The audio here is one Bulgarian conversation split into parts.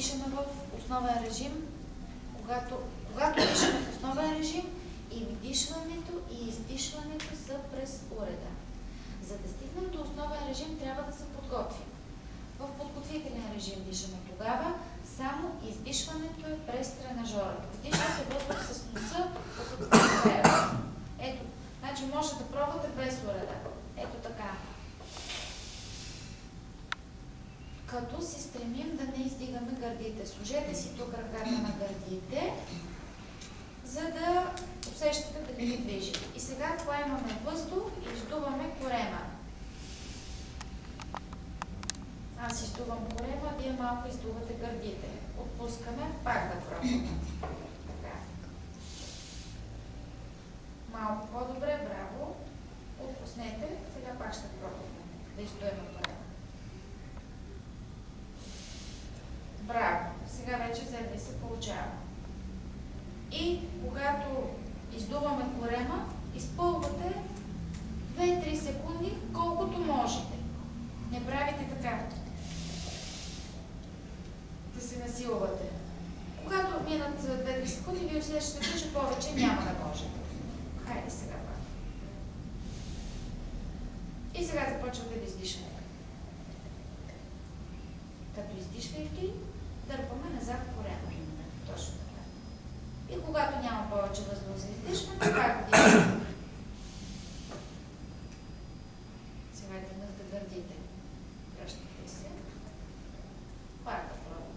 дишаме в основен режим, когато дишаме в основен режим, и вдишването и издишването са през уреда. За да стигнем до основен режим, трябва да се подготвим. В подготвителен режим дишаме тогава, само издишването е през тренажора. Вдишвате въздух с носа, докато се прави. Ето, значи може да пробвате без уреда. Ето така. Като се стремим да не издигаме гърдите. Сложете си тук ръката на гърдите, за да усещате да ви движи. И сега поемаме въздух и издуваме корема. Аз издувам корема, вие малко издувате гърдите. Отпускаме, пак да пробваме. Така. Малко по-добре, браво. Отпуснете, сега пак ще пробваме да издуем корема. Браво! Сега вече за ви се получава. И когато издуваме корема, изпълвате 2-3 секунди, колкото можете. Не правите така. Да се насилвате. Когато минат 2-3 секунди, вие усещате, че повече няма да можете. Хайде сега пак. И сега започвате да издишате. Като издишвайки, дърпаме назад корема. Точно така. И когато няма повече въздух за издишване, пак дишаме. Сега дигнахте гърдите. Връщате се. Пак да пробваме.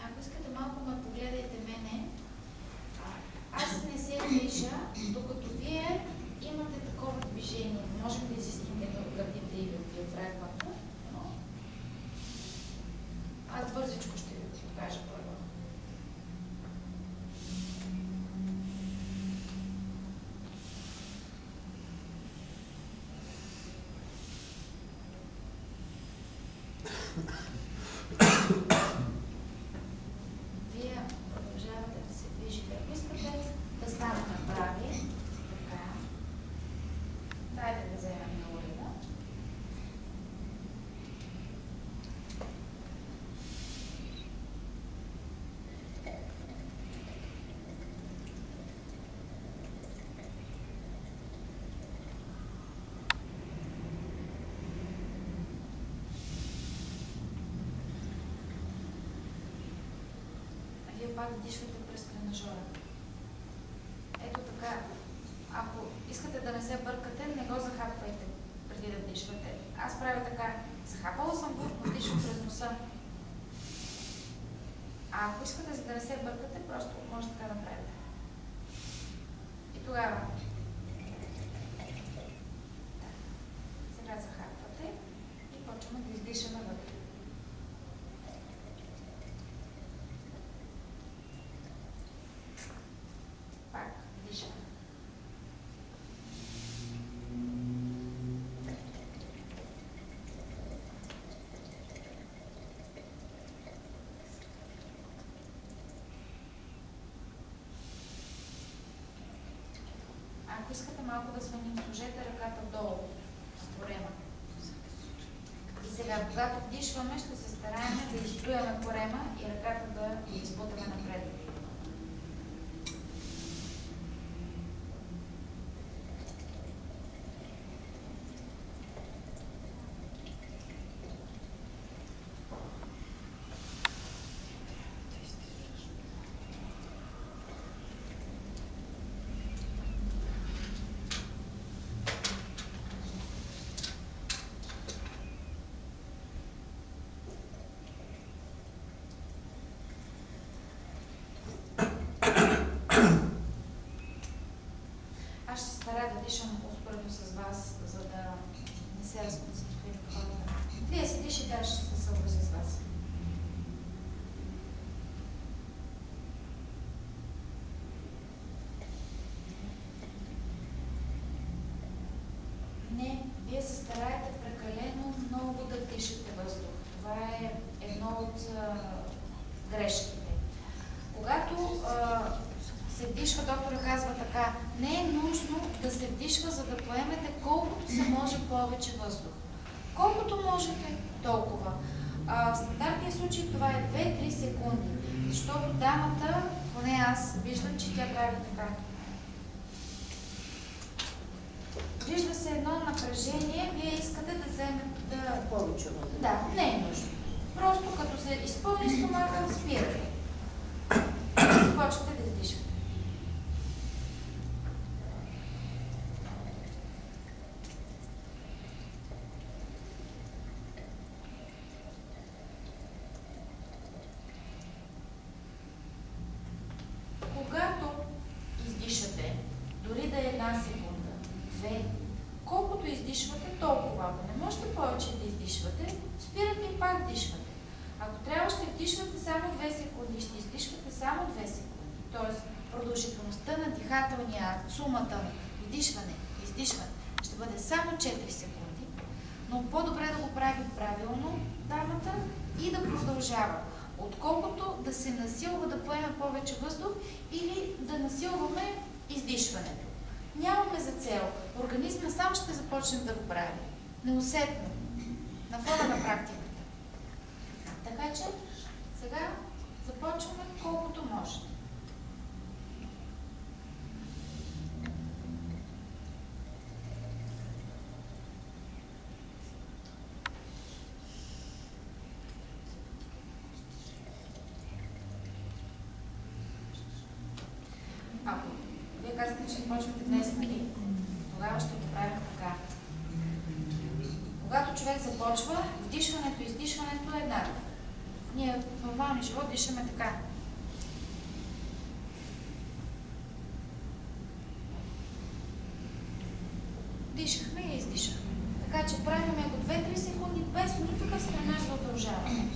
Ако искате малко ме погледайте мене, аз не се диша, докато вие имате такова движение. Можем да изискаме от гърдите или от диафрагмата, но аз бързичко ще ви покажа първо. Пак дишвате през тренажора. Ето така. Ако искате да не се бъркате, не го захапвайте преди да дишвате. Аз правя така. Захапала съм го, но дишвам през носа. А ако искате, за да не се бъркате, просто може така да правите. И тогава. Сега захапвате и почваме да издишаме вътре. Ако искате малко да сменим, сложете ръката долу на корема. И сега, когато вдишваме, ще се стараем да издуяме корема и ръката да изпутаме напред. Старая да дишам успоредно с вас, за да не се разконцентрирам хората. Вие си дишите, аз ще се съобрази с вас. Не, вие се стараете прекалено много да дишате въздух. Това е от грешките. Когато се вдишва, доктора казва така, не е нужно да се вдишва, за да поемете колкото се може повече въздух. Колкото можете, толкова. В стандартния случай това е 2-3 секунди, защото дамата, поне аз виждам, че тя прави така. Вижда се едно напрежение, вие искате да вземете повече. Да, не е нужно. Просто като се изпълни стомаха, спирате. Започвате да издишвате. Когато издишате, дори да е 1 секунда, 2, колкото издишвате, толкова. Ако не можете повече да издишвате, спирате и пак вдишвате. Ако трябва, ще вдишвате само 2 секунди, ще издишвате само 2 секунди. Тоест, продължителността на дихателния акт, сумата на вдишване и издишване ще бъде само 4 секунди, но по-добре да го прави правилно дамата и да продължава, отколкото да се насилва да поеме повече въздух или да насилваме издишването. Нямаме за цел. Организма сам ще започне да го прави. Неусетно. На фона на практиката. Така че, сега започваме колкото може. Ако вие казвате, че започвате днес, нали? Тогава ще го правим така. Когато човек започва, вдишването и издишването е еднакво. Ние в нормалния живот дишаме така. Дишахме и издишахме. Така че правим го 2-3 секунди, без никакъв стремеж да удължаваме.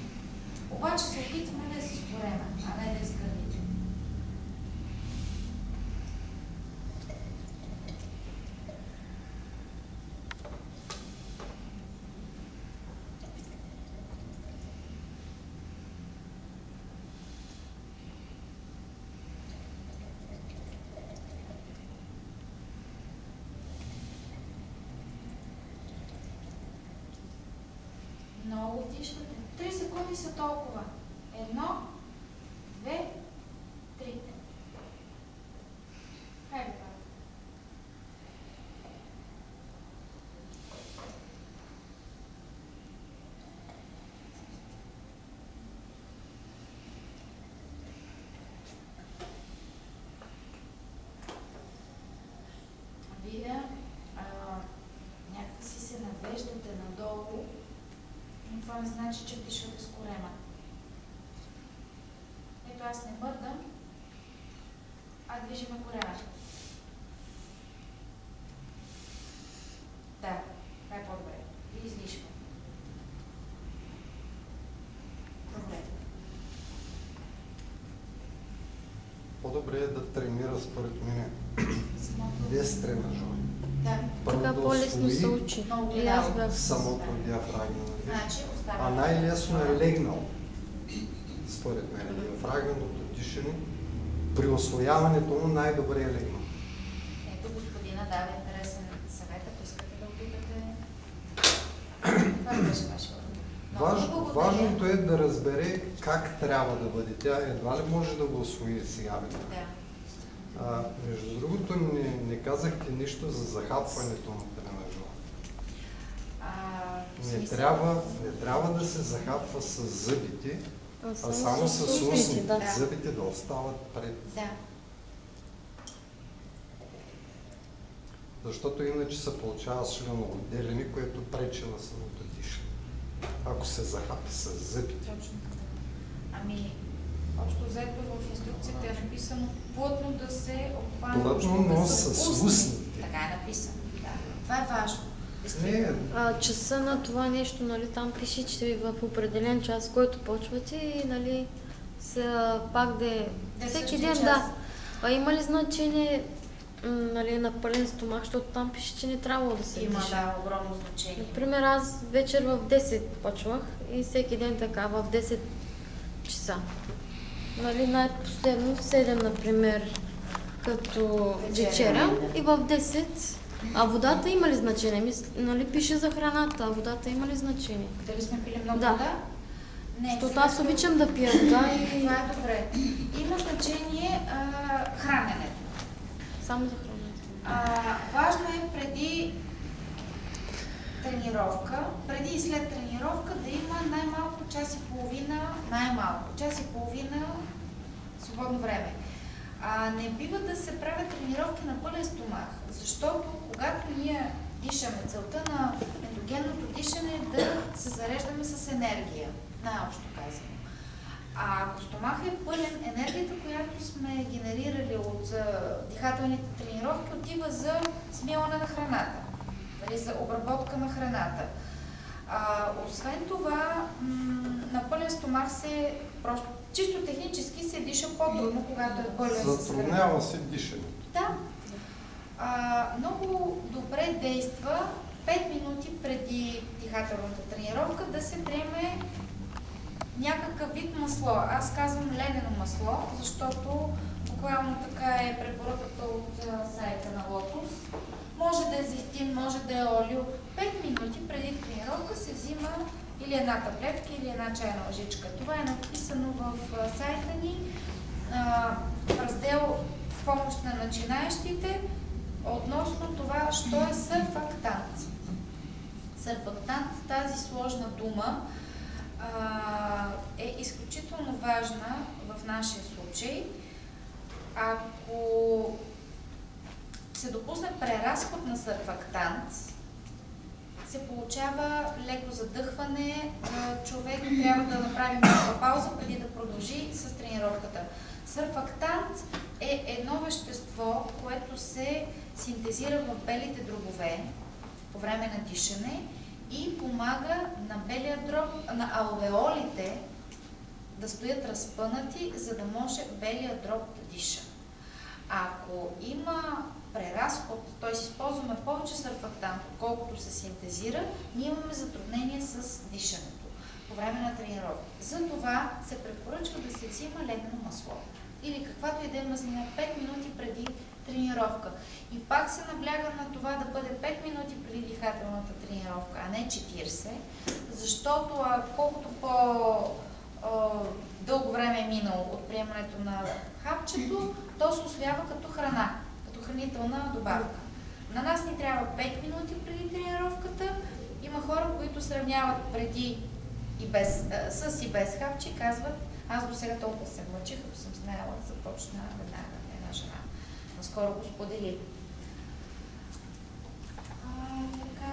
Обаче се опитваме да се спореме, а не да изгърним. Много вдишвате. 3 секунди са толкова. 1, 2, 3. Хайде, пак. Вие някакси се навеждате надолу. Но това не значи, че вдишвате с корема. Ето аз не мърдам, а движиме корема. Да, това е по-добре. И издишвам. Добре. По-добре е да тренира, според мен, без тренажор. Да. Така по-лесно се учи. И аз бях самото диафрагма. Значи, А най-лесно е легнал, според мен. Диафрагменото дишане, при освояването му най-добре е легнал. Ето господина дава интересен съвет, ако искате да опитате. Това беше ваше въпрос. Важното е да разбере как трябва да бъде. Тя едва ли може да го освои сега. Да. Между другото, не казахте нищо за захапването на тренажора. Не трябва да се захапва с зъбите, а само с устните. Да. Зъбите да остават пред. Да. Защото иначе се получава слюноотделяне, което пречи на самото дишане. Ако се захапи с зъбите. Точно така. Ами, общо взето в инструкцията е написано плътно да се обхване. Плътно, но с устните. Така е написано. Да. Това е важно. Часа на това нещо, нали, там пише, че в определен час, който почвате, и, нали, пак да е всеки ден, час. да. А има ли значение нали, на пълен стомах, защото там пише, че не трябвало да се Има, диша. да, огромно значение. Например, аз вечер в 10 почвах и всеки ден така, в 10 часа. Нали, най-последно в 7, например, като вечера и в 10. А водата има ли значение? Нали, пише за храната, а водата има ли значение? Дали сме пили много Да. вода? Не, Защото аз обичам да пия вода и Това е добре. Има значение храненето. само за храната. Важно е преди тренировка, преди и след тренировка да има най-малко час и половина свободно време. Не бива да се правят тренировки на пълен стомах, защото когато ние дишаме, целта на ендогенното дишане е да се зареждаме с енергия, най-общо казано. Ако стомахът е пълен, енергията, която сме генерирали от дихателните тренировки, отива за смилане на храната, за обработка на храната. Освен това, на пълен стомах се просто чисто технически се диша по-трудно, когато е пълен с храна. Затруднява се дишането. Да. Много добре действа 5 минути преди дихателната тренировка да се приеме някакъв вид масло. Аз казвам ленено масло, защото буквално така е препоръката от сайта на Лотос. Може да е зехтин, може да е олио. 5 минути преди тренировка се взима или една таблетка, или една чайна лъжичка. Това е написано в сайта ни в раздел в помощ на начинаещите относно това, що е сърфактант. Сърфактант, тази сложна дума, е изключително важна в нашия случай. Ако се допусне преразход на сърфактант, се получава леко задъхване, човек трябва да направи малка пауза преди да продължи с тренировката. Сърфактант е едно вещество, което се синтезира в белите дробове по време на дишане и помага на белия дроб, на алвеолите да стоят разпънати, за да може белия дроб да диша. Ако има преразход, т.е. използваме повече сърфактант, отколкото се синтезира, ние имаме затруднение с дишането по време на тренировка. Затова се препоръчва да се взима ледено масло или каквато и да е мазнина 5 минути преди тренировка. И пак се набляга на това да бъде 5 минути преди дихателната тренировка, а не 40, защото колкото по-дълго време е минало от приемането на хапчето, то се усвоява като храна, като хранителна добавка. На нас ни трябва 5 минути преди тренировката. Има хора, които сравняват преди и без, с и без хапче, казват, аз до сега толкова се мъчих, като съм знаела, започна веднага една жена. Наскоро го сподели. Така.